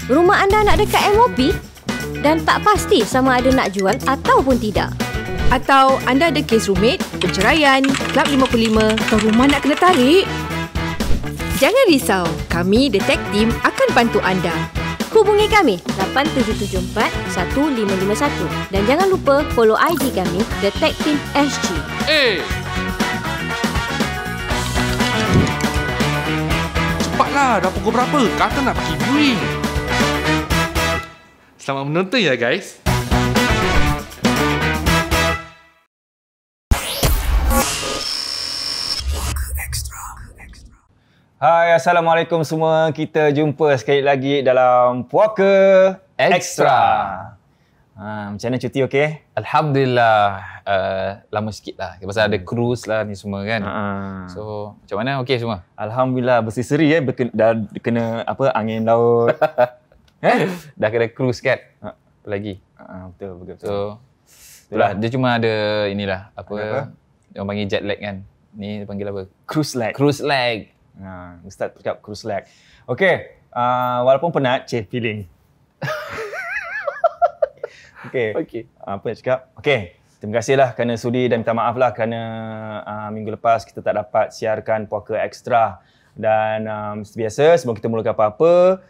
Rumah anda nak dekat MOP dan tak pasti sama ada nak jual ataupun tidak. Atau anda ada kes rumit, perceraian, Klub 55 atau rumah nak kena tarik? Jangan risau, kami Detect Team akan bantu anda. Hubungi kami 8774-1551 dan jangan lupa follow IG kami Detective SG. Cepatlah, dah pukul berapa? Kakak nak pergi viewing. Selamat menonton ya guys. Hai, Assalamualaikum semua. Kita jumpa sekali lagi dalam Puaka Extra. Macam mana cuti okey? Alhamdulillah, lama sikit lah. Pasal ada cruise lah ni semua kan. So, macam mana? Okey semua? Alhamdulillah, berseri-seri dah kena apa angin laut. Dah kena cruise kan? Apa lagi? Betul. So, itulah. Dia cuma ada inilah, apa? Orang panggil jet lag kan. Ni dia panggil apa? Cruise lag. Cruise lag. Ustaz cakap cruise lag. Okey, walaupun penat, feeling. Okey. Apa nak cakap? Okey, terima kasihlah kerana sudi dan minta maaflah kerana minggu lepas kita tak dapat siarkan Puaka Extra. Dan seperti biasa, sebelum kita mulakan apa-apa,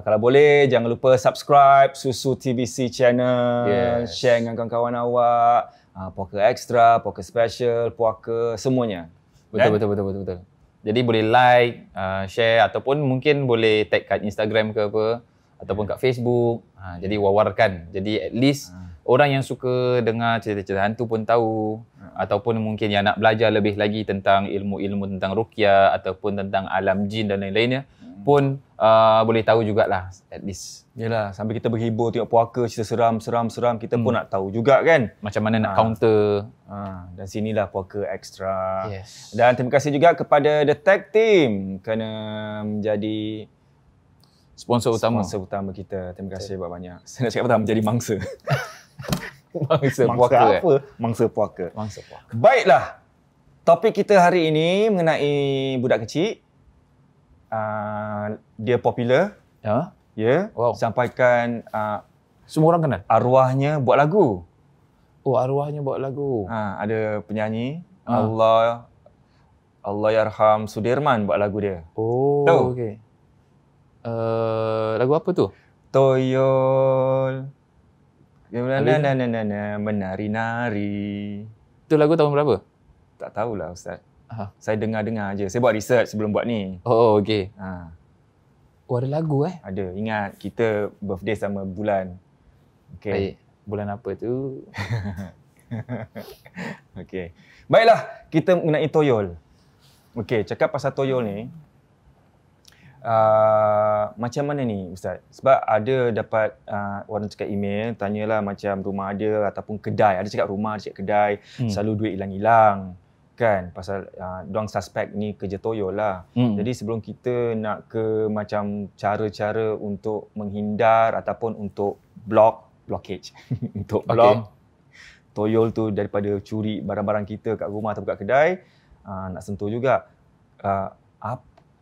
kalau boleh jangan lupa subscribe Susu TVC channel, share dengan kawan-kawan awak, Puaka Extra, Puaka Special, Puaka semuanya. Betul. Jadi boleh like, share ataupun mungkin boleh tag kat Instagram ke apa ataupun kat Facebook. Jadi wawarkan. Jadi at least orang yang suka dengar cerita-cerita hantu pun tahu ataupun mungkin yang nak belajar lebih lagi tentang ilmu-ilmu tentang ruqyah ataupun tentang alam jin dan lain-lainnya pun boleh tahu jugalah at least. Yalah, sambil kita berhibur tengok puaka cerita seram kita pun nak tahu juga kan macam mana nak counter. Dan sinilah Puaka Extra. Yes. Dan terima kasih juga kepada The Tech Team kerana menjadi sponsor utama kita. Terima kasih banyak. Saya nak cakap apa? Menjadi mangsa. Mangsa puaka. Apa? Mangsa puaka. Mangsa puaka. Baiklah. Topik kita hari ini mengenai budak kecil. Dia popular. Ya. Wow. Sampaikan Semua orang kenal. arwahnya buat lagu. Oh, arwahnya buat lagu. Ada penyanyi Allahyarham Sudirman buat lagu dia. Oh, tahu? Okey. Lagu apa tu? Toyol. Menari-nari. Tu lagu tahun berapa? Tak tahulah Ustaz. Saya dengar-dengar je. Saya buat research sebelum buat ni. Oh, okey. Oh, ada lagu Ada. Ingat kita birthday sama bulan. Okey. Baik. Bulan apa tu? Okey. Baiklah, kita mengenai Toyol. Okey, cakap pasal Toyol ni. Macam mana ni Ustaz? Sebab ada dapat orang cakap email, tanyalah macam rumah ada ataupun kedai. Ada cakap rumah, ada cakap kedai, selalu duit hilang-hilang. Kan? Pasal diorang suspek ni kerja Toyol lah. Jadi sebelum kita nak ke macam cara-cara untuk menghindar ataupun untuk blockage. Untuk block Toyol tu daripada curi barang-barang kita kat rumah atau kat kedai, nak sentuh juga.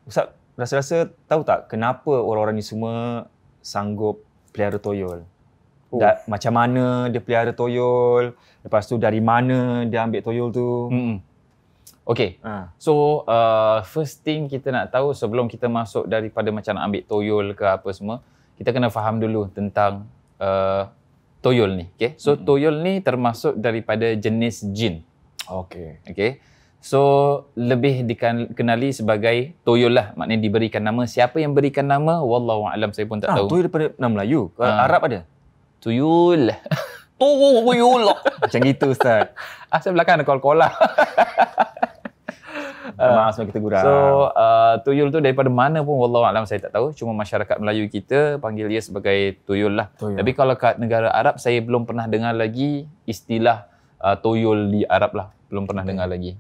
Ustaz, rasa-rasa tahu tak kenapa orang-orang ni semua sanggup pelihara Toyol? Macam mana dia pelihara Toyol? Lepas tu dari mana dia ambil Toyol tu? Okay. So, first thing kita nak tahu sebelum kita masuk daripada macam nak ambil Toyol ke apa semua, kita kena faham dulu tentang Toyol ni. Okay? So, Toyol ni termasuk daripada jenis jin. Okay? So, lebih dikenali sebagai Toyol lah. Maknanya diberikan nama. Siapa yang berikan nama? Wallahualam, saya pun tak tahu. Toyol daripada nama Melayu? Arab ada? Toyol. Toyol. Macam gitu Ustaz. Asal belakang ada kol-kola. Maaf sebab kita gurau. So, Toyol tu daripada mana pun wallahualam saya tak tahu. Cuma masyarakat Melayu kita panggil dia sebagai Toyol lah. Tapi kalau kat negara Arab, saya belum pernah dengar lagi istilah Toyol di Arab lah. Belum pernah dengar lagi.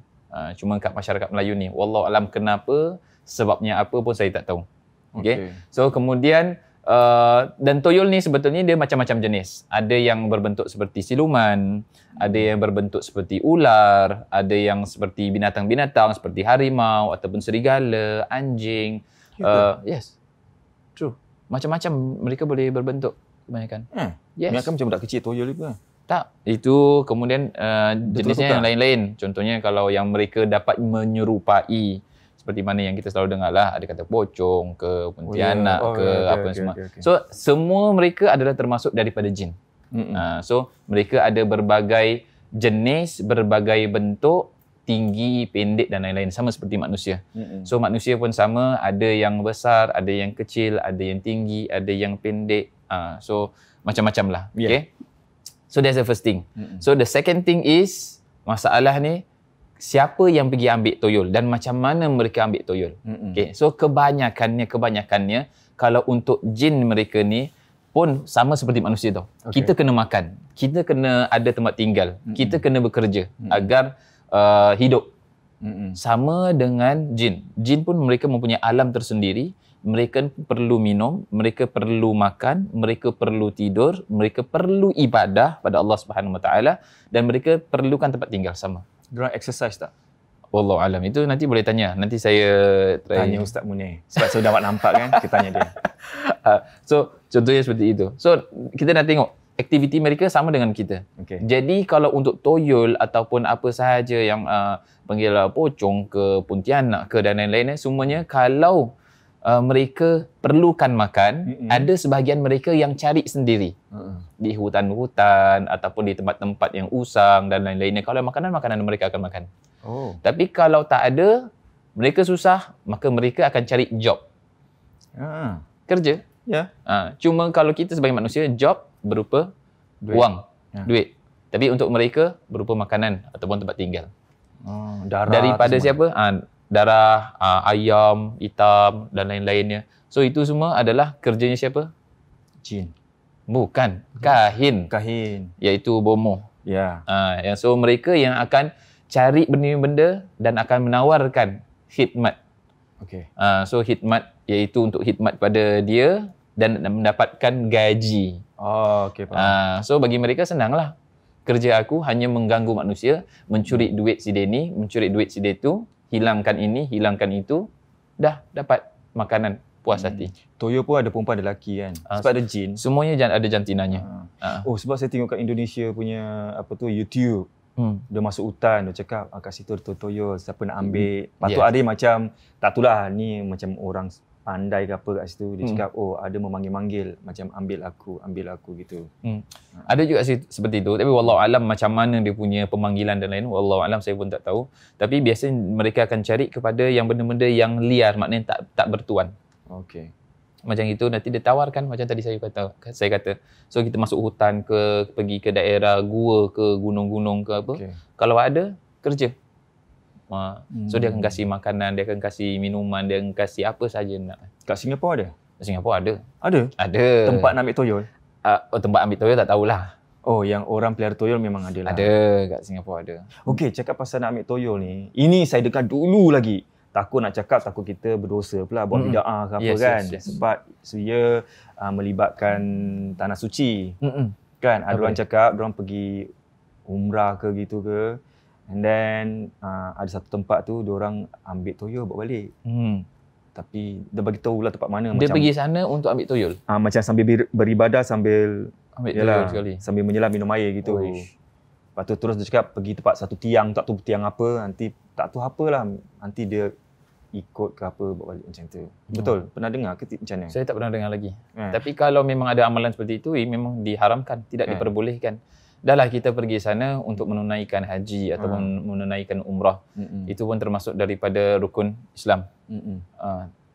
Cuma kat masyarakat Melayu ni. Wallahualam kenapa, sebabnya apa pun saya tak tahu. Okay. So, kemudian dan Toyol ni sebetulnya dia macam-macam jenis. Ada yang berbentuk seperti siluman, ada yang berbentuk seperti ular, ada yang seperti binatang-binatang seperti harimau ataupun serigala, anjing. Yes. True. Macam-macam mereka boleh berbentuk kebanyakan. Yes. Mereka macam budak kecil toyol itu. Tak. Itu kemudian jenisnya yang lain-lain. Contohnya kalau yang mereka dapat menyerupai seperti mana yang kita selalu dengar lah, ada kata pocong ke pontianak apa semua. Okay. So semua mereka adalah termasuk daripada jin. So mereka ada berbagai jenis, berbagai bentuk, tinggi, pendek dan lain-lain, sama seperti manusia. So manusia pun sama, ada yang besar, ada yang kecil, ada yang tinggi, ada yang pendek. So macam-macam lah. Okay. So that's the first thing. So the second thing is, masalah ni siapa yang pergi ambil toyol dan macam mana mereka ambil toyol. Okay. So kebanyakannya kalau untuk jin mereka ni pun sama seperti manusia tau. Kita kena makan, kita kena ada tempat tinggal, kita kena bekerja agar hidup. Sama dengan jin. Jin pun mereka mempunyai alam tersendiri. Mereka perlu minum, mereka perlu makan, mereka perlu tidur, mereka perlu ibadah pada Allah Subhanahu Wa Taala dan mereka perlukan tempat tinggal sama. Diorang exercise tak? Wallahu alam. Itu nanti boleh tanya. Nanti saya tanya Ustaz Munir. Sebab saya dapat nampak kan, kita tanya dia. So contohnya seperti itu. So kita nak tengok aktiviti mereka sama dengan kita. Jadi kalau untuk toyol ataupun apa sahaja yang panggil pocong ke pontianak ke dan lain-lain, semuanya kalau mereka perlukan makan, ada sebahagian mereka yang cari sendiri di hutan-hutan ataupun di tempat-tempat yang usang dan lain-lainnya. Kalau makanan mereka akan makan. Tapi kalau tak ada, mereka susah, maka mereka akan cari job. Kerja. Cuma kalau kita sebagai manusia, job berupa wang, duit. Tapi untuk mereka berupa makanan ataupun tempat tinggal. Daripada siapa? Darah, ayam, hitam dan lain-lainnya. So itu semua adalah kerjanya siapa? Jin. Bukan, kahin. Iaitu bomoh. So mereka yang akan cari benda-benda dan akan menawarkan khidmat. So khidmat iaitu untuk khidmat pada dia dan mendapatkan gaji. So bagi mereka senanglah. Kerja aku hanya mengganggu manusia, mencuri duit si dia ni, mencuri duit si dia tu, hilangkan ini, hilangkan itu, dah dapat makanan puas hati. Toyol pun ada perempuan ada lelaki kan. Sebab ada jin. Semuanya ada jantinanya. Sebab saya tengok kat Indonesia punya YouTube. Dia masuk hutan, dia cakap kat situ ada toyol, siapa nak ambil. Patut ada yang macam tak tahulah ni macam orang pandai ke apa kat situ. Dia cakap ada memanggil-manggil macam ambil aku gitu. Ada juga seperti itu. Tapi wallahu alam macam mana dia punya pemanggilan dan lain, wallahu alam saya pun tak tahu. Tapi biasanya mereka akan cari kepada yang benda-benda yang liar, maknanya tak bertuan. Macam itu nanti dia tawarkan macam tadi saya kata. So kita masuk hutan ke, pergi ke daerah gua ke, gunung-gunung ke apa. Kalau ada, kerja. So dia akan kasih makanan, dia akan kasih minuman, dia akan kasih apa saja nak. Kat Singapura ada? Singapura ada. Ada? Tempat nak ambil toyol? Tempat ambil toyol tak tahulah. Yang orang pelihara toyol memang ada lah. Ada, kat Singapura ada. Cakap pasal nak ambil toyol ni, ini saya dengar dulu lagi. Takut nak cakap, takut kita berdosa pula buat bid'ah ke apa kan. Sebab ia melibatkan tanah suci. Kan, ada orang cakap, diorang pergi umrah ke gitu ke. And then ada satu tempat tu diorang ambil toyol bawa balik. Tapi dia bagi tahu lah tempat mana. Dia macam, pergi sana untuk ambil toyol? Macam sambil beribadah sambil ambil toyol sekali. Sambil menyelam minum air gitu. Lepas tu terus dia cakap pergi tempat satu tiang, tak tahu tiang apa, nanti tak tahu apalah, nanti dia ikut ke apa bawa balik macam tu. Betul? Pernah dengar ke macam mana? Saya tak pernah dengar lagi. Tapi kalau memang ada amalan seperti itu, memang diharamkan, tidak diperbolehkan. Dahlah kita pergi sana untuk menunaikan haji ataupun menunaikan umrah. Itu pun termasuk daripada rukun Islam.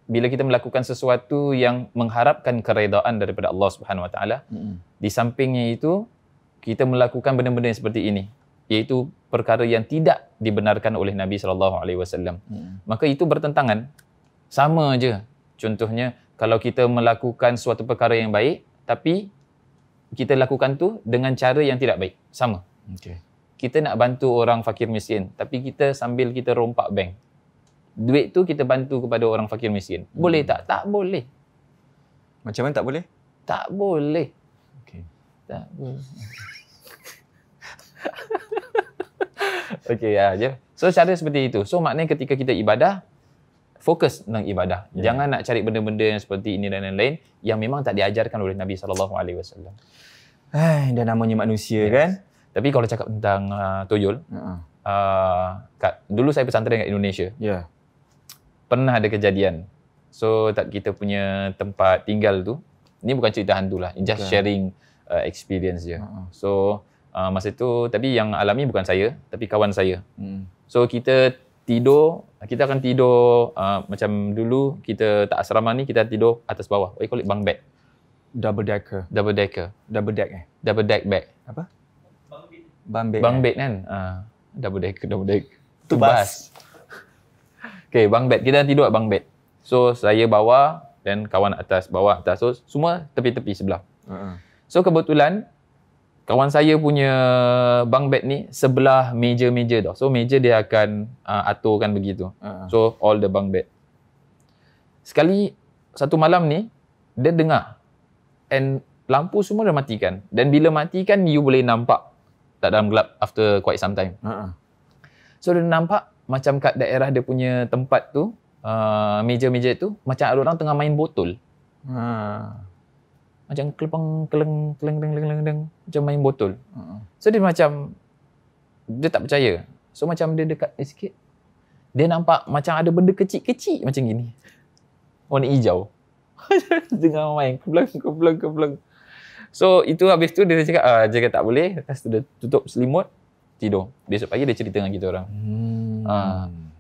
Bila kita melakukan sesuatu yang mengharapkan keredaan daripada Allah Subhanahu Wa Taala, di sampingnya itu kita melakukan benda-benda seperti ini, iaitu perkara yang tidak dibenarkan oleh Nabi sallallahu alaihi wasallam. Maka itu bertentangan. Sama aja. Contohnya kalau kita melakukan suatu perkara yang baik tapi kita lakukan tu dengan cara yang tidak baik. Sama. Kita nak bantu orang fakir miskin tapi kita sambil kita rompak bank. Duit tu kita bantu kepada orang fakir miskin. Boleh tak? Tak boleh. Macam mana tak boleh? Tak boleh. Tak boleh. Okey, aja. So cara seperti itu. So maknanya ketika kita ibadah, fokus tentang ibadah. Jangan nak cari benda-benda yang seperti ini dan lain-lain yang memang tak diajarkan oleh Nabi SAW. Dah namanya manusia kan. Tapi kalau cakap tentang toyol, dulu saya pesantren kat Indonesia. Pernah ada kejadian. So tak kita punya tempat tinggal tu, ni bukan cerita hantu lah, just sharing experience je. So masa tu, tapi yang alami bukan saya, tapi kawan saya. So kita akan tidur macam dulu kita tak asrama ni, kita tidur atas bawah. We call it bunk bed. Double deck bed. Apa? Bunk bed kan? Double deck. Tu bus. Okay, bunk bed. Kita tidur kat bunk bed. So saya bawah dan kawan atas, bawah atas. So semua tepi-tepi sebelah. So kebetulan kawan saya punya bunk bed ni sebelah meja-meja tau. So meja dia akan aturkan begitu. So all the bunk bed. Sekali satu malam ni dia dengar and lampu semua dah matikan. Dan bila matikan you boleh nampak tak dalam gelap after quite some time. So dia nampak macam kat daerah dia punya tempat tu, meja-meja tu macam ada orang tengah main botol. Macam keleng macam main botol. So dia macam dia tak percaya. So macam dia dekat sikit, dia nampak macam ada benda kecil-kecil macam gini. Warna hijau. Tengah main kebelang. So itu habis tu dia cakap jaga tak boleh. Lepas tu dia tutup selimut, tidur. Besok pagi dia cerita dengan kita orang.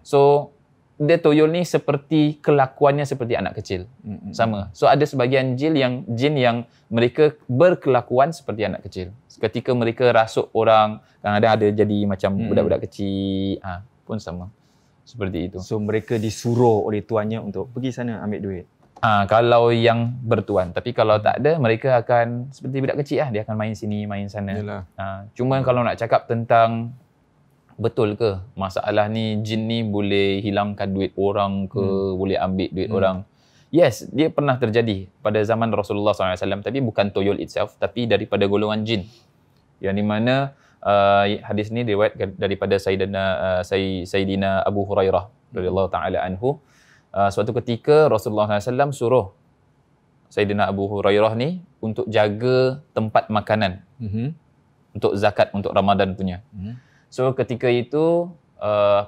So dia toyol ni seperti kelakuannya seperti anak kecil. Sama. So ada sebahagian jin yang mereka berkelakuan seperti anak kecil. Ketika mereka rasuk orang, kadang-kadang ada jadi macam budak-budak kecil, pun sama. Seperti itu. So mereka disuruh oleh tuannya untuk pergi sana ambil duit. Kalau yang bertuan. Tapi kalau tak ada, mereka akan seperti budak kecil lah. Dia akan main sini, main sana. Cuma kalau nak cakap tentang betul ke masalah ni, jin ni boleh hilangkan duit orang ke, boleh ambil duit orang. Yes, dia pernah terjadi pada zaman Rasulullah SAW. Tapi bukan toyol itself, tapi daripada golongan jin. Yang di mana hadis ni riwayat daripada Sayyidina Abu Hurairah radhiyallahu ta'ala anhu. Suatu ketika Rasulullah SAW suruh Sayyidina Abu Hurairah ni untuk jaga tempat makanan untuk zakat, untuk Ramadan punya. So ketika itu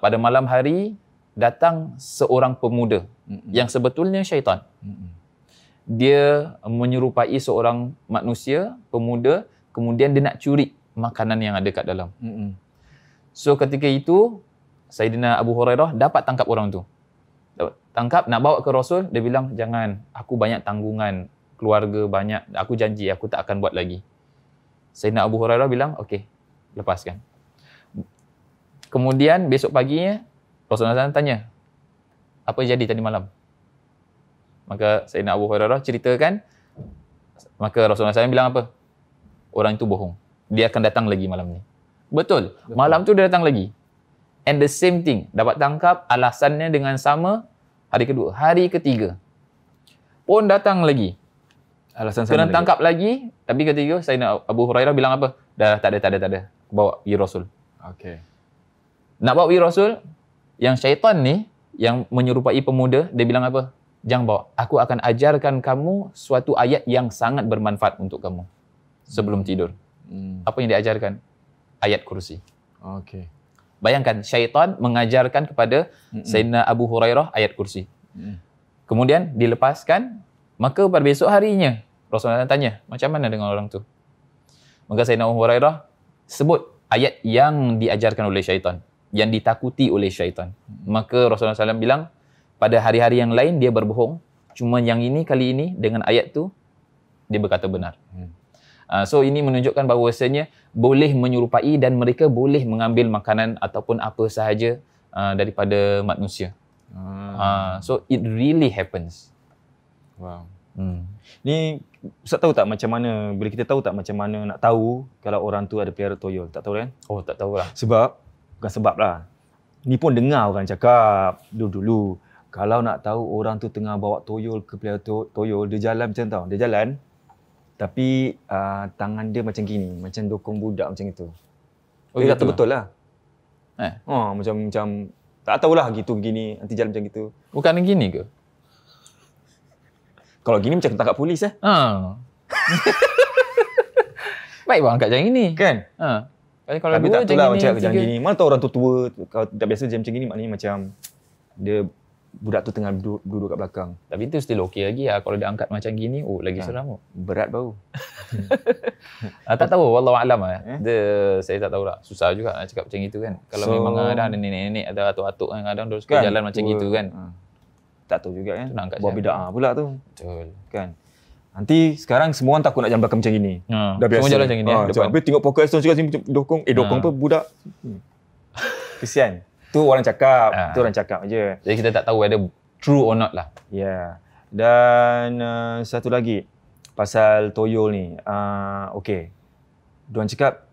pada malam hari datang seorang pemuda yang sebetulnya syaitan. Dia menyerupai seorang manusia, pemuda, kemudian dia nak curi makanan yang ada kat dalam. So ketika itu Sayyidina Abu Hurairah dapat tangkap orang tu. Tangkap, nak bawa ke Rasul, dia bilang, jangan, aku banyak tanggungan, keluarga banyak, aku janji aku tak akan buat lagi. Sayyidina Abu Hurairah bilang, okey, lepaskan. Kemudian besok paginya Rasulullah SAW tanya, apa yang jadi tadi malam? Maka Sayyidina Abu Hurairah ceritakan, maka Rasulullah SAW bilang apa? Orang itu bohong, dia akan datang lagi malam ni. Betul. Malam tu dia datang lagi. And the same thing, dapat tangkap, alasannya dengan sama. Hari kedua, hari ketiga pun datang lagi. Alasan sama. Kena tangkap lagi. Tapi ketiga, Sayyidina Abu Hurairah bilang apa? Dah tak ada. Bawa pergi Rasul. Nak bawa pergi Rasul, yang syaitan ni, yang menyerupai pemuda, dia bilang apa? Jangan bawa. Aku akan ajarkan kamu suatu ayat yang sangat bermanfaat untuk kamu sebelum tidur. Apa yang diajarkan? Ayat kursi. Bayangkan, syaitan mengajarkan kepada Sayyidina Abu Hurairah ayat kursi. Kemudian dilepaskan, maka pada besok harinya Rasulullah tanya, macam mana dengan orang tu? Maka Sayyidina Abu Hurairah sebut ayat yang diajarkan oleh syaitan, yang ditakuti oleh syaitan. Maka Rasulullah SAW bilang, pada hari-hari yang lain dia berbohong, cuma yang ini kali ini dengan ayat tu dia berkata benar. So ini menunjukkan bahawasanya boleh menyerupai dan mereka boleh mengambil makanan ataupun apa sahaja daripada manusia. So it really happens. Ni Ustaz tahu tak macam mana, bila kita tahu tak macam mana nak tahu kalau orang tu ada pelihara toyol? Tak tahu kan? Oh, tak tahulah. Bukan sebab lah. Ni pun dengar orang cakap dulu-dulu. Kalau nak tahu orang tu tengah bawa toyol ke pelihara toyol, dia jalan macam tau. Dia jalan, tapi tangan dia macam gini, macam dokong budak macam itu. Dia kata betul lah. Macam Tak tahulah gitu gini, nanti jalan macam gitu. Bukan gini ke? Kalau gini macam tangkap polis Baik bang angkat macam ini. Kan? Kalau Tapi dua tak tahulah macam tiga. gini. Mana tahu orang tua, kalau tak biasa jam macam gini maknanya macam dia budak tu tengah duduk kat belakang. Tapi itu still okey lagi lah. Kalau dia angkat macam gini, lagi seram. Berat bau. Tak tahu, wallahu alam saya tak tahu lah. Susah juga nak cakap macam itu kan. Kalau memang ada nenek-nenek, ada atuk-atuk kan kadang dia suka jalan macam gitu kan. Tak tahu juga kan. Buat bid'ah pula tu. Betul. Kan. Nanti sekarang semua orang takut nak jalan belakang macam gini. Dah biasa. Semua jalan macam gini depan. Habis tengok podcast tu cakap sini dokong. Dokong tu budak. Kesian. Tu orang cakap. Tu orang cakap je. Jadi kita tak tahu whether true or not lah. Ya. Dan satu lagi pasal toyol ni. Okey. Diorang cakap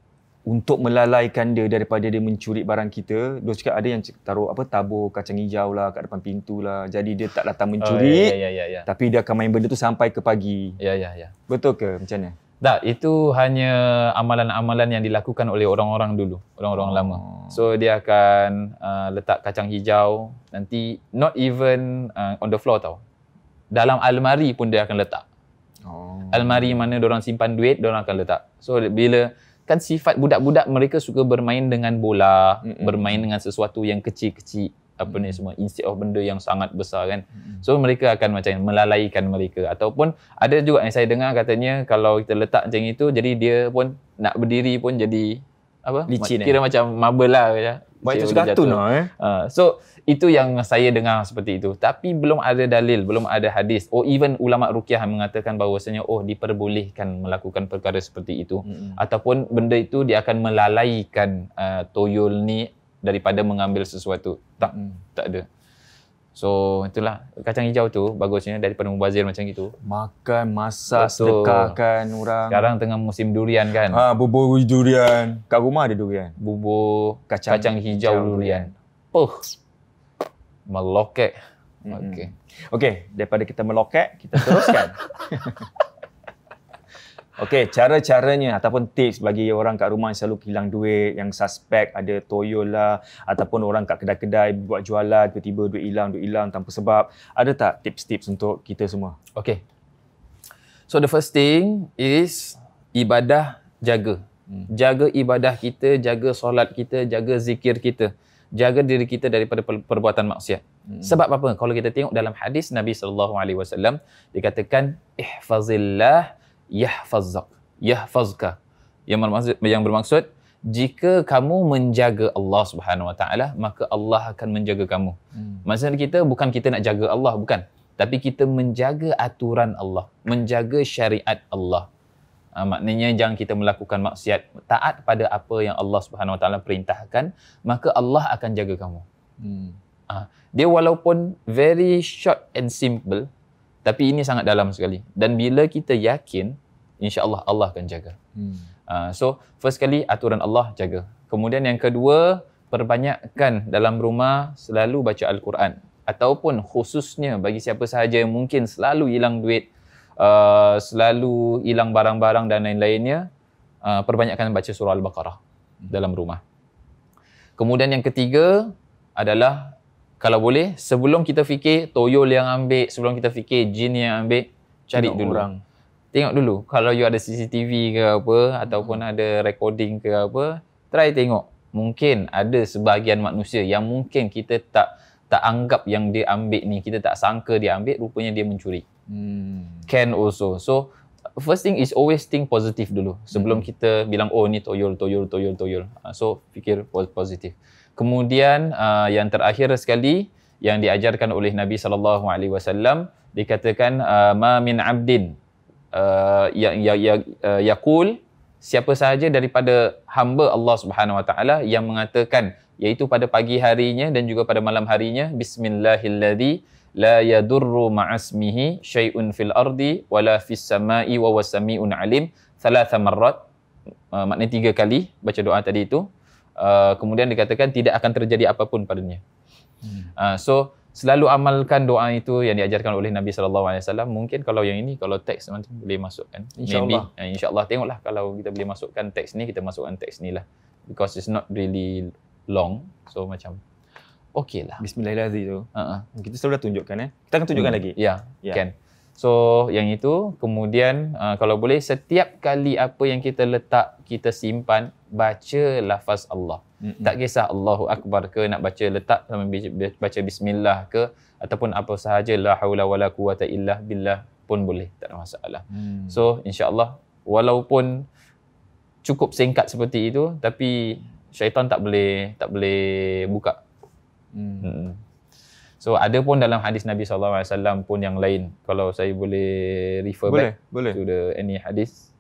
untuk melalaikan dia daripada dia mencuri barang kita, diorang cakap ada yang taruh tabur kacang hijau lah kat depan pintu lah. Jadi dia tak datang mencuri. Ya. Tapi dia akan main benda tu sampai ke pagi. Ya. Betul ke macam mana? Tak, itu hanya amalan-amalan yang dilakukan oleh orang-orang dulu, orang-orang lama. So dia akan letak kacang hijau, nanti not even on the floor tau. Dalam almari pun dia akan letak. Almari mana diorang simpan duit, diorang akan letak. So bila kan sifat budak-budak mereka suka bermain dengan bola, bermain dengan sesuatu yang kecil-kecil, apa ni semua, instead of benda yang sangat besar kan. So mereka akan macam melalaikan mereka. Ataupun ada juga yang saya dengar katanya kalau kita letak macam itu, jadi dia pun nak berdiri pun jadi apa? Licin, kira macam marble lah. Macam kartun lah So itu yang saya dengar seperti itu. Tapi belum ada dalil, belum ada hadis. Even ulama ruqyah mengatakan bahawasanya diperbolehkan melakukan perkara seperti itu. Ataupun benda itu dia akan melalaikan toyol ni daripada mengambil sesuatu. Tak ada. So itulah kacang hijau tu bagusnya daripada mubazir macam gitu. Makan, masak, sedekahkan orang. Sekarang tengah musim durian kan. Bubur durian. Kat rumah ada durian. Bubur kacang hijau durian. Melokek. Okey, daripada kita melokek, kita teruskan. Okey, cara-caranya ataupun tips bagi orang kat rumah yang selalu hilang duit, yang suspek ada toyol lah, ataupun orang kat kedai-kedai buat jualan, tiba-tiba duit hilang tanpa sebab. Ada tak tips-tips untuk kita semua? Okey. So the first thing is ibadah jaga. Jaga ibadah kita, jaga solat kita, jaga zikir kita. Jaga diri kita daripada perbuatan maksiat. Sebab apa? Kalau kita tengok dalam hadis Nabi SAW dikatakan ihfazillah yahfazka. Yang bermaksud jika kamu menjaga Allah Subhanahu Wa Taala, maka Allah akan menjaga kamu. Maksudnya kita bukan kita nak jaga Allah, bukan. Tapi kita menjaga aturan Allah, menjaga syariat Allah. Maknanya jangan kita melakukan maksiat, taat pada apa yang Allah Subhanahu Wa Taala perintahkan, maka Allah akan jaga kamu. Dia walaupun very short and simple, tapi ini sangat dalam sekali. Dan bila kita yakin, insya-Allah Allah akan jaga. So first kali aturan Allah jaga. Kemudian yang kedua, perbanyakkan dalam rumah selalu baca Al-Quran. Ataupun khususnya bagi siapa sahaja yang mungkin selalu hilang duit, selalu hilang barang-barang dan lain-lainnya, perbanyakkan baca surah Al-Baqarah dalam rumah. Kemudian yang ketiga adalah kalau boleh sebelum kita fikir toyol yang ambil, sebelum kita fikir jin yang ambil, cari dulu orang. Tengok dulu kalau you ada CCTV ke apa, ataupun ada recording ke apa, try tengok. Mungkin ada sebahagian manusia yang mungkin kita tak anggap yang dia ambil ni, kita tak sangka dia ambil, rupanya dia mencuri. Can also. So first thing is always think positive dulu sebelum kita bilang ni toyol. So fikir positif. Kemudian yang terakhir sekali yang diajarkan oleh Nabi SAW dikatakan ma min abdin yaqul, siapa sahaja daripada hamba Allah Subhanahu Wa Taala yang mengatakan, iaitu pada pagi harinya dan juga pada malam harinya, bismillahilladzi la yadurru ma'asmihi syai'un fil ardi wala fis sama'i wa was sami'un alim, 3 marrat, maknanya 3 kali baca doa tadi itu. Kemudian dikatakan tidak akan terjadi apapun padanya. So selalu amalkan doa itu yang diajarkan oleh Nabi SAW. Mungkin kalau yang ini, kalau teks nanti boleh masukkan. InsyaAllah. InsyaAllah, tengoklah kalau kita boleh masukkan teks ni, kita masukkan teks ni lah. Because it's not really long. So macam okeylah. Bismillahirrahmanirrahim tu. Kita selalu dah tunjukkan Kita akan tunjukkan lagi. Ya, kan. So yang itu kemudian kalau boleh setiap kali apa yang kita letak, kita simpan, baca lafaz Allah. Tak kisah Allahu Akbar ke, nak baca letak sambil baca bismillah ke, ataupun apa sahaja, la haula wala quwata illa billah pun boleh, tak ada masalah. So insya-Allah walaupun cukup singkat seperti itu, tapi syaitan tak boleh buka. So ada pun dalam hadis Nabi SAW pun yang lain. Kalau saya boleh refer back to the any hadis.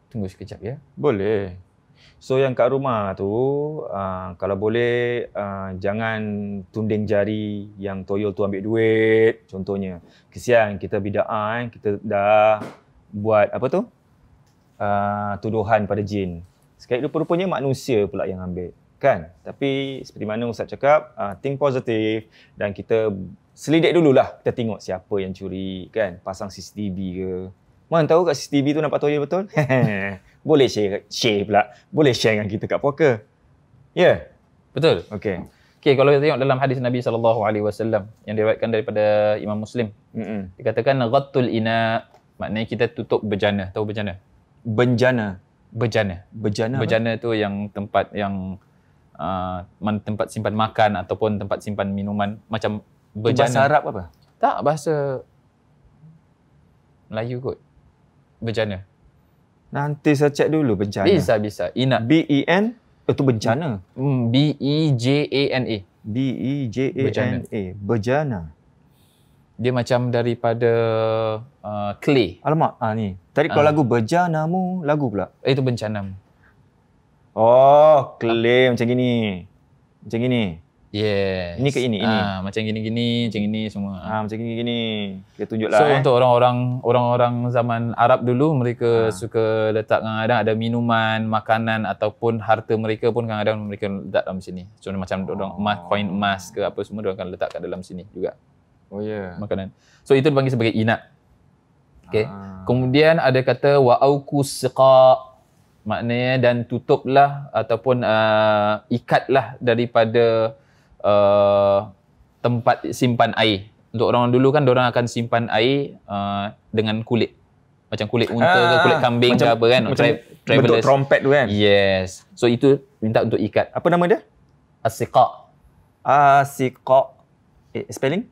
Tunggu sekejap ya. Boleh. So yang kat rumah tu, kalau boleh jangan tunding jari yang toyol tu ambil duit. Contohnya, kesian kita bid'ah kita dah buat apa tu? Tuduhan pada jin. Sekali rupa-rupanya manusia pula yang ambil. Kan? Tapi seperti mana Ustaz cakap, think positif dan kita selidik dululah. Kita tengok siapa yang curi, kan? Pasang CCTV ke. Mana tahu kat CCTV tu nampak toyol betul? Boleh share pula. Boleh share dengan kita kat poker. Ya? Betul. Okey. Okey, kalau kita tengok dalam hadis Nabi SAW yang diriwayatkan daripada Imam Muslim. Dikatakan ghattul ina, maknanya kita tutup bejana. Tahu bejana? Benjana. Bejana. Bejana tu yang tempat yang tempat simpan makan ataupun tempat simpan minuman, macam bejana. Bahasa Arab apa? Tak, bahasa Melayu kot. Bejana. Nanti saya cek dulu bencana. Bisa. Ina. B-E-N itu bencana. B-E-J-A-N-A. B-E-J-A-N-A. Bejana. Dia macam daripada clay. Alamak, ni. Tadi kalau lagu Bejanamu, lagu pula. Itu bencanamu. Oh, clay macam gini. Macam gini. Yes. Ini ke ini? Ini. Macam gini-gini, macam gini semua. Macam gini-gini. Kita tunjuklah. So untuk orang-orang zaman Arab dulu, mereka suka letak kadang-kadang ada minuman, makanan ataupun harta mereka pun kadang-kadang mereka letak dalam sini. Contoh macam orang emas, koin emas ke apa semua, mereka akan letak kat dalam sini juga. Oh ya. Yeah. Makanan. So itu dipanggil sebagai inak. Okey. Kemudian ada kata wa'aukus siqa, maknanya dan tutuplah ataupun ikatlah daripada tempat simpan air. Untuk orang dulu kan diorang akan simpan air dengan kulit. Macam kulit unta ke kulit kambing macam, ke apa kan. Macam bentuk trompet tu kan. Yes. So itu minta untuk ikat. Apa nama dia? As-siqa. As-siqa. Spelling?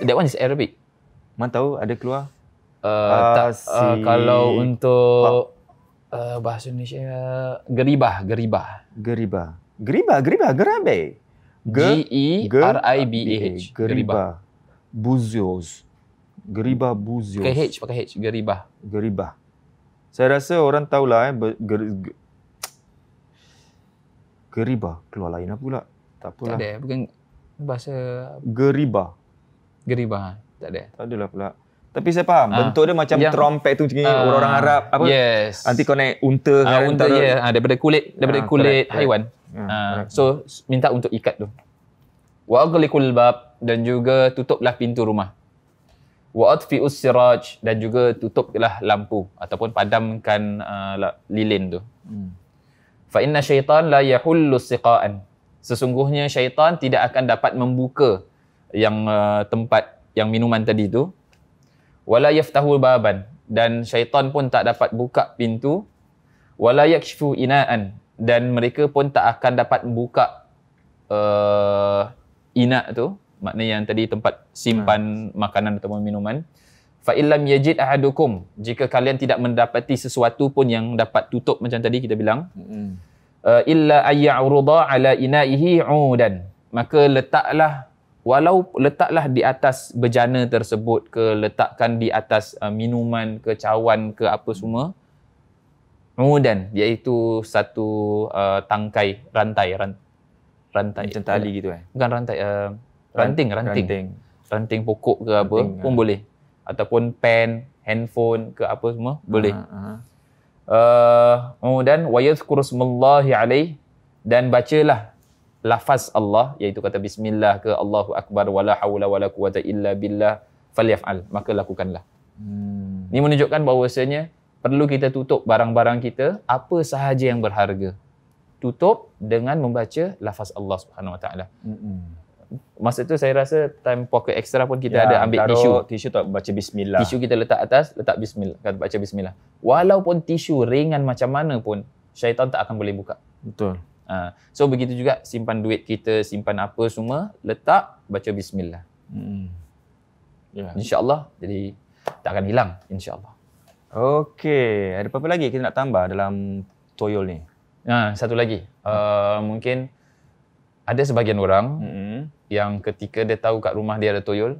That one is Arabic. Mana tahu ada keluar? Kalau untuk bahasa Indonesia geribah. Geribah. G-E-R-I-B-A-H. Geribah. Buzios. Geribah buzios. Pakai H. Geribah. Saya rasa orang tahulah geribah. Keluar lain apa pula? Tak apalah. Tak ada. Bukan bahasa Geribah. Tak ada. Tak adalah pula. Tapi saya faham. Bentuk dia macam trompet tu macam orang-orang Arab. Apa? Yes. Nanti kau naik unta. Unta, ya. Daripada kulit correct. Haiwan. So minta untuk ikat tu. Wa aghliqul bab, dan juga tutuplah pintu rumah. Wa atfi'us siraj, dan juga tutuplah lampu ataupun padamkan lilin tu. Fa inna syaitan la yahullu siqaan. Sesungguhnya syaitan tidak akan dapat membuka yang tempat yang minuman tadi tu. Wala yaftahul baban, dan syaitan pun tak dapat buka pintu. Wala yakshifu inaan, dan mereka pun tak akan dapat membuka inak tu, maknanya yang tadi tempat simpan makanan atau minuman. Fa illam yajid ahadukum, jika kalian tidak mendapati sesuatu pun yang dapat tutup macam tadi kita bilang, illa ayya'ruda ala inaihi 'udan, maka letaklah di atas bejana tersebut ke, letakkan di atas minuman ke, cawan ke, apa semua, udan, iaitu satu tangkai rantai macam tali gitu bukan rantai, ranting pokok ke apa pun boleh, ataupun pen, handphone ke apa semua boleh. Dan wa yadhkuru smallahi alaih, dan bacalah lafaz Allah, iaitu kata bismillah ke Allahu akbar wala haula wala quwata illa billah falyaf'al, maka lakukanlah. Ini menunjukkan bahawasanya perlu kita tutup barang-barang kita, apa sahaja yang berharga. tutup dengan membaca lafaz Allah Subhanahu Wa Taala. Masa tu saya rasa time pocket extra pun kita ada ambil tisu tak baca bismillah. Tisu kita letak atas, letak bismillah, kata baca bismillah. Walaupun tisu ringan macam mana pun, syaitan tak akan boleh buka. Betul. So begitu juga simpan duit kita, simpan apa semua, letak, baca bismillah. InsyaAllah, jadi tak akan hilang insyaAllah. Okey, ada apa-apa lagi kita nak tambah dalam toyol ni? Satu lagi, mungkin ada sebahagian orang yang ketika dia tahu kat rumah dia ada toyol,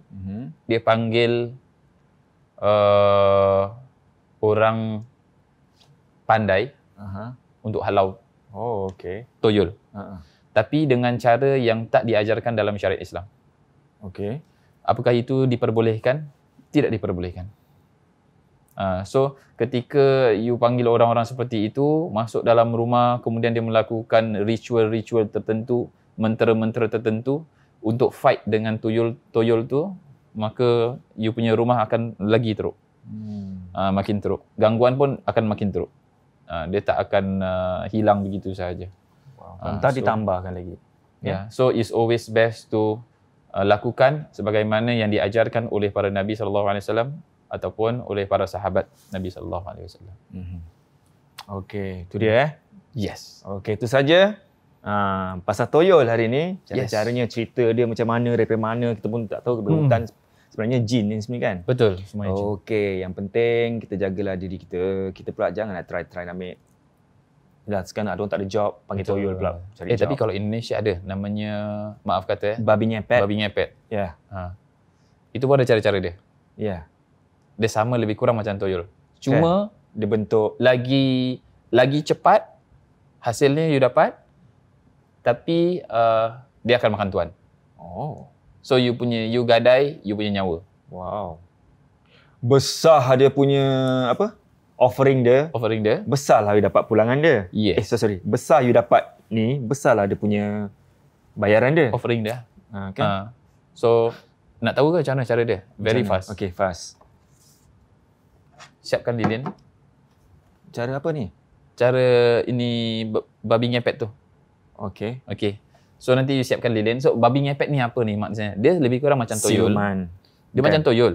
dia panggil orang pandai untuk halau toyol. Tapi dengan cara yang tak diajarkan dalam syariat Islam. Okey. Apakah itu diperbolehkan? Tidak diperbolehkan. So ketika you panggil orang-orang seperti itu masuk dalam rumah, kemudian dia melakukan ritual-ritual tertentu, mentera-mentera tertentu untuk fight dengan toyol tu, maka you punya rumah akan lagi teruk. Makin teruk. Gangguan pun akan makin teruk. Dia tak akan hilang begitu sahaja. Entah ditambahkan lagi. So it's always best to lakukan sebagaimana yang diajarkan oleh para Nabi SAW ataupun oleh para sahabat Nabi SAW. Okey, tu dia Yes. Okey, itu saja. Pasal toyol hari ni, cara-caranya, cerita dia macam mana, daripada mana, kita pun tak tahu hutan sebenarnya jin ni sebenarnya kan? Betul, semuanya jin. Okey, yang penting kita jagalah diri kita. Kita pula jangan nak try nak ambil. Dah sekarang ada orang tak ada job, panggil toyol pula cari job. Tapi kalau Indonesia ada namanya, maaf kata babi ngepet. Babi ngepet. Ya. Itu pun ada cara-cara dia. Ya. Dia sama lebih kurang macam toyol. Cuma dia bentuk lagi cepat hasilnya you dapat, tapi dia akan makan tuan. So you gadai, you punya nyawa. Wow. Besar dia punya offering dia. Besarlah you dapat pulangan dia. Yes. Besar you dapat ni, besarlah dia punya bayaran dia. Offering dia. Kan? So nak tahu ke cara dia? Very fast. Okay, fast. Siapkan lilin. Cara apa ni? Cara ini babi ngepet tu. Okay. So nanti you siapkan lilin. So babi ngepet ni apa ni maksudnya? Dia lebih kurang macam toyol. Siluman. Dia macam toyol.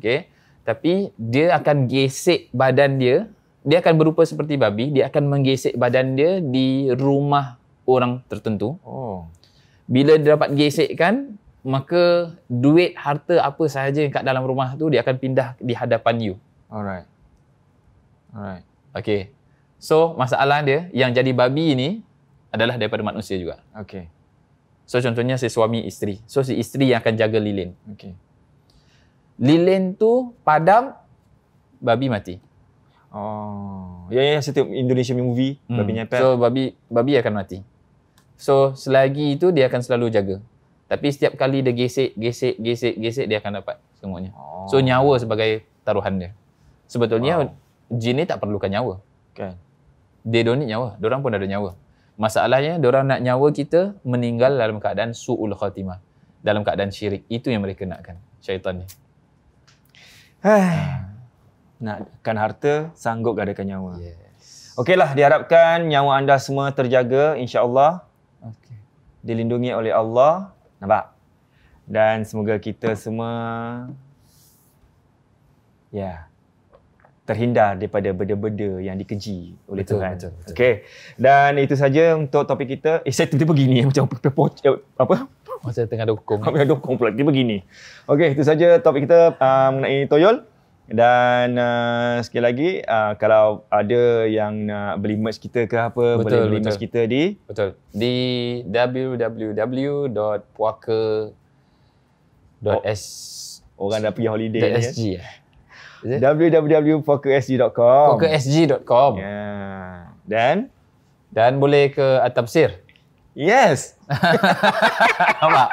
Okay. Tapi dia akan gesek badan dia. Dia akan berupa seperti babi. Dia akan menggesek badan dia di rumah orang tertentu. Bila dia dapat gesekkan, maka duit, harta apa sahaja yang kat dalam rumah tu dia akan pindah di hadapan you. Alright. Okay. So masalah dia yang jadi babi ni adalah daripada manusia juga. Okay. So contohnya si suami isteri. So si isteri yang akan jaga lilin. Okay. Lilin tu padam, babi mati. Ya, setiap Indonesia movie babi ngepet. So babi akan mati. So selagi itu dia akan selalu jaga. Tapi setiap kali dia gesek dia akan dapat semuanya. So nyawa sebagai taruhan dia. Sebetulnya jin ni tak perlukan nyawa. Kan. They don't need nyawa. Diorang pun ada nyawa. Masalahnya diorang nak nyawa kita meninggal dalam keadaan su'ul khatimah. Dalam keadaan syirik. Itu yang mereka nakkan. Syaitan ni. Nakkan harta, sanggup gadakan nyawa. Yes. Okeylah, diharapkan nyawa anda semua terjaga, insya-Allah. Dilindungi oleh Allah. Nampak? Dan semoga kita semua terhindar daripada benda-benda yang dikeji oleh Tuhan. Betul. Okey. Dan itu saja untuk topik kita. Saya tiba-tiba begini macam apa? Masa tengah dukung. Dukung pula tiba begini. Okey, itu saja topik kita mengenai toyol. Dan sekali lagi kalau ada yang nak beli merch kita ke apa, boleh beli merch kita di orang dah pergi holiday ni .sg www.pokersg.com pokersg.com. Dan boleh ke At-Tafsir. Yes. Nampak?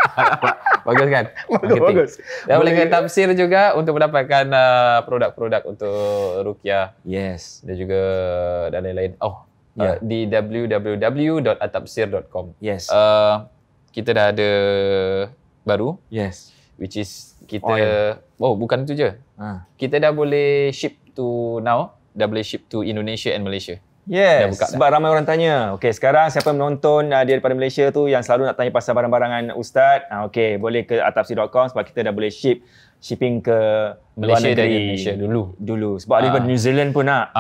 Bagus kan? Bagus. Dan boleh ke Tafsir juga untuk mendapatkan produk-produk untuk ruqyah. Yes. Dan juga dan lain-lain. Di www.atafsir.com. Yes. Kita dah ada baru. Yes. Which is kita bukan itu je. Kita dah boleh ship to now. Dah boleh ship to Indonesia and Malaysia. Dah buka Yes, sebab ramai orang tanya. Okey, sekarang siapa menonton dia daripada Malaysia tu yang selalu nak tanya pasal barang-barangan Ustaz, okey, boleh ke atapsi.com sebab kita dah boleh shipping ke Malaysia luar dan negeri Indonesia dulu. Sebab ada daripada New Zealand pun nak.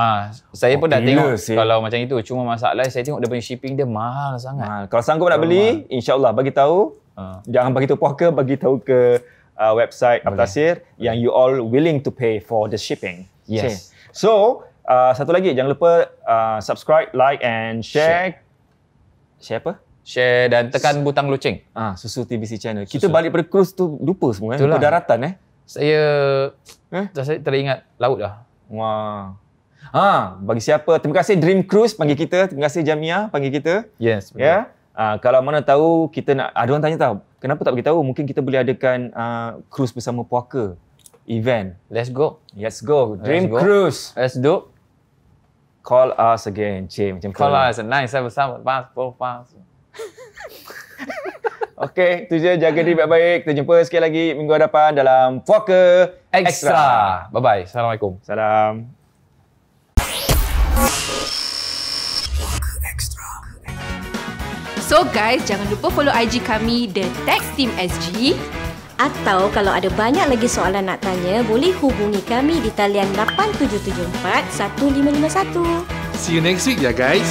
Saya pun dah Gila tengok sih. kalau macam itu. Cuma masalah saya tengok dia punya shipping dia mahal sangat. Kalau sanggup nak beli, insya-Allah bagi tahu. Jangan bagi tahu puaka, bagi tahu ke website Aptasir yang you all willing to pay for the shipping. Yes. Okay. So, satu lagi jangan lupa subscribe, like and share. Share apa? Share dan tekan butang loceng. Susu TBC channel. Kita balik pada cruise tu lupa semua Itulah. lupa daratan Saya saya teringat laut dah. Wah. Bagi siapa? Terima kasih Dream Cruise panggil kita. Terima kasih Jamia panggil kita. Yes. Ya. Kalau mana tahu kita nak ada orang tanya tahu, kenapa tak beritahu? Mungkin kita boleh adakan cruise bersama puaka event. Let's go. Let's go. Dream go. Cruise. Let's do. Call us again. Macam tu. Call us 977 passport. Okey, tu je, jaga diri baik-baik. Kita jumpa sekali lagi minggu hadapan dalam Puaka Extra. Bye-bye. Assalamualaikum. Salam. So guys, jangan lupa follow IG kami The Tech Team SG. Atau kalau ada banyak lagi soalan nak tanya, boleh hubungi kami di talian 8774 1551. See you next week ya guys.